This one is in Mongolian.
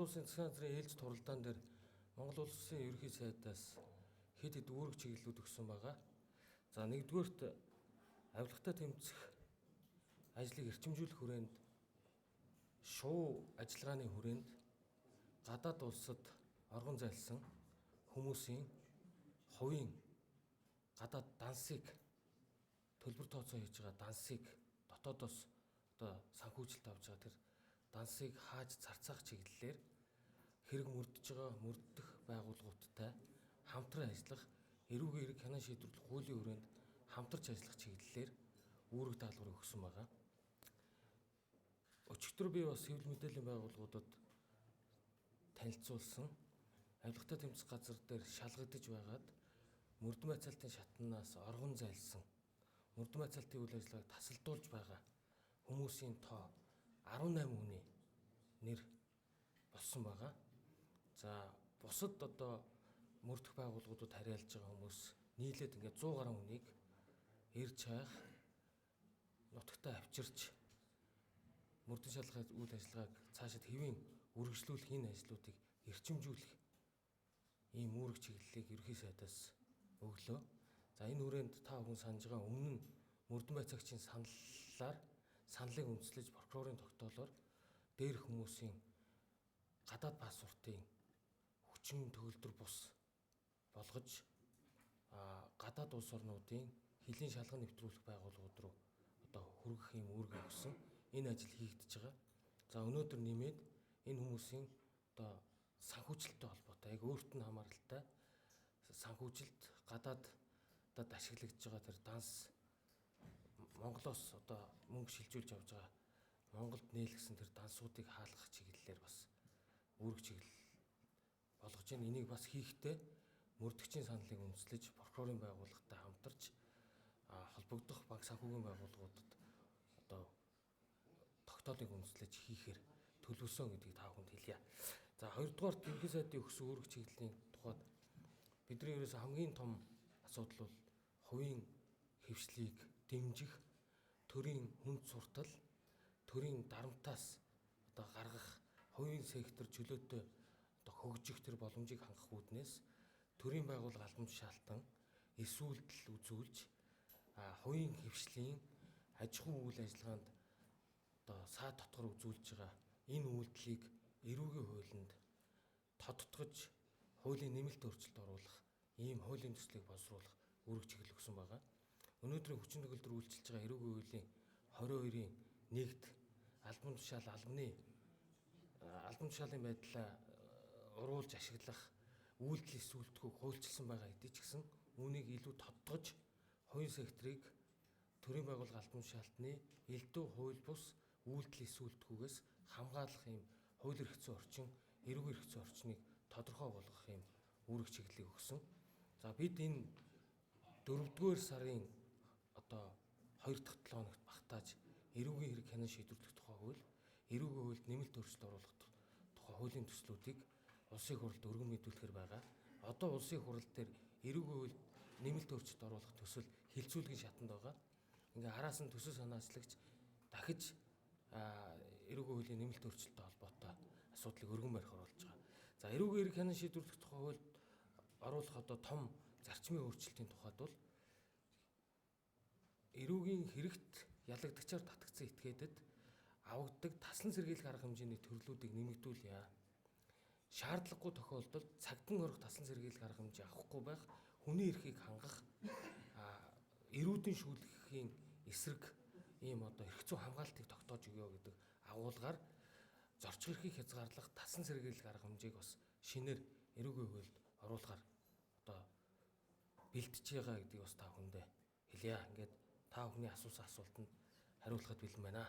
Улсын засгийн газрын ээлж туралдаан дээр Монгол улсын ерөнхий сайдаас хэд хэд үүрэг чиглэлүүд өгсөн байгаа. За нэгдүгээрт авилгатай тэмцэх ажлыг эрчимжүүлэх хүрээнд шуу ажиллагааны хүрээнд гадаад улсад оргон зайлсан хүмүүсийн хувийн гадаад дансыг төлбөр тооцоо хийж байгаа дансыг дотоодоос одоо санхүүжилт авч байгаа тэр дансыг хааж зарцаах чиглэлээр хэрэг мөрдөх байгууллагуудтай хамтран ажиллах, эрүүгийн хэрэг хянан шийдвэрлэх хуулийн хүрээнд хамтарч ажиллах чиглэлээр үүрэг даалгаврыг өгсөн байгаа. Өчигдөр би бас хэвлэл мэдээллийн байгууллагуудад танилцуулсан авилгатай тэмцэх газар дээр шалгагдаж байгаад мөрдөн байцаалтын шатнаас оргон зайлсан мөрдөн байцаалтын үйл ажиллагааг тасалдуулж байгаа хүмүүсийн тоо 18 хүний нэр болсон байгаа. За бусад одоо мөрдөх байгууллагуудад харьяалж байгаа хүмүүс нийлээд ингээд 100 гаруй хүнийг ирж хайх, нутагтаа авчирч мөрдөн шалгах үйл ажиллагааг цаашид хэвийн үргэлжлүүлэх энэ ажлуудыг эрчимжүүлэх ийм үүрэг чиглэлийг ерөнхий сайдаас өглөө. За энэ хүрээнд та бүхэн санаж байгаа өмнө нь мөрдөн байцаагчийн саналыг үндэслэж прокурорын тогтоолоор дээрх хүмүүсийн гадаад паспортын хүчин төгөлдөр бус болгож гадаад улс орнуудын хилийн шалган нэвтрүүлэх байгууллагууд руу одоо хүргэх юм үүрэг өгсөн. Энэ ажил хийгдэж байгаа. За өнөөдөр нэмээд энэ хүмүүсийн одоо санхүүжилттэй холбоотой яг өөрт нь хамааралтай санхүүжилт гадаадад ашиглагдж байгаа тэр данс Монголоос одоо мөнгө шилжүүлж авж байгаа Монголд нээлгсэн тэр дансуудыг хаалгах чиглэлээр бас үүрэг чиглэл болгож байна. Энийг бас хийхдээ мөрдөгчийн саналыг үндэслэж прокурорын байгууллагатай хамтарч холбогдох банк санхүүгийн байгууллагуудад одоо тогтоолыг үндэслэж хийхээр төлөвлөсөн гэдгийг та бүхэнд хэлье. За хоёрдугаар ерөнхий сайдын өгсөн үүрэг чиглэлийн тухайд бидний ерөөсөө хамгийн том асуудал бол хувийн хэвшлийг дэмжих, төрийн хүнд суртал, төрийн дарамтаас одоо гаргах, хувийн сектор чөлөөтэй одоо хөгжих тэр боломжийг хангах үүднээс төрийн байгууллага албан тушаалтан эсүүлдэл үзүүлж хувийн хэвшлийн аж ахуйн үйл ажиллагаанд одоо саад дотгор үзүүлж байгаа энэ үйлдэлийг эрүүгийн хуулинд тодтогч хуулийн нэмэлт өөрчлөлт оруулах ийм хуулийн төслийг боловсруулах үүрэг чиглэл өгсөн байгаа. Өнөөдрийн хүчин төгөлдөр үйлчилж байгаа эрүүгийн хуулийн 22-ийн 1-д албан тушаалын байдлаа уруулж ашиглах үйлдэл эсүүлдэхүүг хуульчилсан байгаа хэдий ч гэсэн үүнийг илүү тодтогч хувийн секторыг төрийн байгууллага албан тушаалтны элдв хууль бус үйлдэл эсүүлдэхүүгээс хамгаалах юм хууль эрх зүйн орчин, эрүүгийн эрх зүйн орчныг тодорхой болгох юм үүрэг чиглэлийг өгсөн. За бид энэ 4-р сарын одоо 2 дахь 7 хоногт багтааж эрүүгийн хэрэг хянан шийдвэрлэх тухай хууль, эрүүгийн хуульд нэмэлт өөрчлөлт оруулах тухай хуулийн төслүүдийг улсын хурлд өргөн мэдүүлэхээр байгаа. Одоо улсын хурал дээр эрүүгийн хуульд нэмэлт өөрчлөлт оруулах төсөл хилцүүлгийн шатанд байгаа. Ингээ араас нь төсөл санаачлагч дахиж эрүүгийн хуулийн нэмэлт өөрчлөлттэй холбоотой асуудлыг өргөн барих оруулж байгаа. За эрүүгийн хэрэг хянан шийдвэрлэх тухай хуульд оруулах одоо том зарчмын өөрчлөлтийн тухайд бол эрүүгийн хэрэгт ялагдагчаар татгдсан этгээдэд авагддаг таслан сэргийлэх арга хэмжээний төрлүүдийг нэмэгдүүлье. Шаардлагагүй тохиолдолд цагдан орох таслан сэргийлэх арга хэмжээ авахгүй байх, хүний эрхийг хангах, эрүүдийн шүүлгэхийн эсрэг ийм одоо эрх зүйн хамгаалтыг тогтоож өгөө гэдэг агуулгаар зорчих эрхийг хязгаарлах таслан сэргийлэх арга хэмжээг бас шинээр эрүүгийн хуульд оруулахар одоо бэлтэж байгаа гэдгийг бас та бүхэндээ хэлье. Ингээд та бүхний асуусан асуултанд хариулахад бэлэн байна.